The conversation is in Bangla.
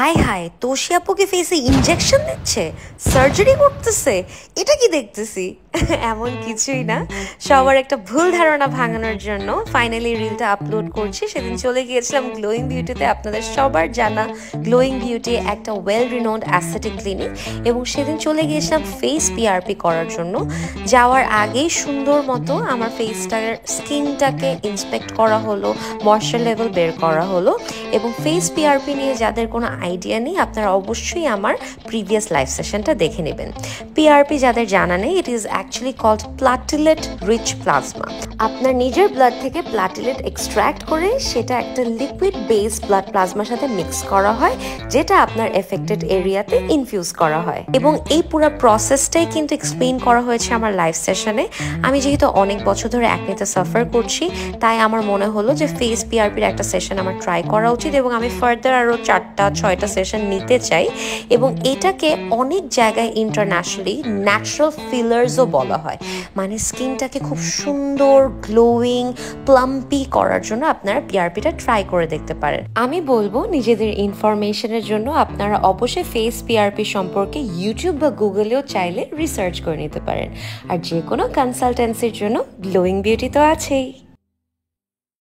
আয় হায়, তোষি আপু কি ফেসে ইনজেকশন দিচ্ছে, সার্জারি করতেছে? এটা কি দেখতেছি? এমন কিছুই না। সবার একটা ভুল ধারণা ভাঙানোর জন্য ফাইনালি রিলটা আপলোড করছি। সেদিন চলে গিয়েছিলাম গ্লোয়িং বিউটিতে, আপনাদের সবার জানা গ্লোয়িং বিউটি একটা ওয়েল রিনোন্ড অ্যাস্থেটিক ক্লিনিক, এবং সেদিন চলে গিয়েছিলাম ফেস পিআরপি করার জন্য। যাওয়ার আগেই সুন্দর মতো আমার ফেসটার স্কিনটাকে ইন্সপেক্ট করা হলো, ময়েশ্চার লেভেল বের করা হলো। এবং ফেস পিআরপি নিয়ে যাদের কোনো আইডিয়া নেই, আপনারা অবশ্যই আমার প্রিভিয়াস লাইভ সেশনটা দেখে নেবেন। পিআরপি যাদের জানা নেই, it is actually called platelet rich plasma. আপনার নিজের ব্লাড থেকে প্লাটিলেট এক্সট্র্যাক্ট করে সেটা একটা লিকুইড বেস ব্লাড প্লাজমার সাথে মিক্স করা হয়, যেটা আপনার এফেক্টেড এরিয়াতে ইনফিউজ করা হয়। এবং এই পুরো প্রসেসটাই কিন্তু এক্সপ্লেইন করা হয়েছে আমার লাইভ সেশনে। আমি যেহেতু অনেক বছর ধরে অ্যাকনেতে সাফার করছি, তাই আমার মনে হলো যে ফেস পিআরপির একটা সেশন আমার ট্রাই করা উচিত, এবং আমি ফার্দার আরও 4-6টা সেশন নিতে চাই। এবং এটাকে অনেক জায়গায় ইন্টারন্যাশনালি ন্যাচারাল ফিলার্সও বলা হয়, মানে স্কিনটাকে খুব সুন্দর গ্লোয়িং প্লাম্পি করার জন্য আপনারা পিআরপিটা ট্রাই করে দেখতে পারেন। আমি বলবো নিজেদের ইনফরমেশনের জন্য আপনারা অবশ্যই ফেস পিআরপি সম্পর্কে ইউটিউব বা গুগলেও চাইলে রিসার্চ করে নিতে পারেন। আর যে কোনো কনসালটেন্সির জন্য গ্লোয়িং বিউটি তো আছেই।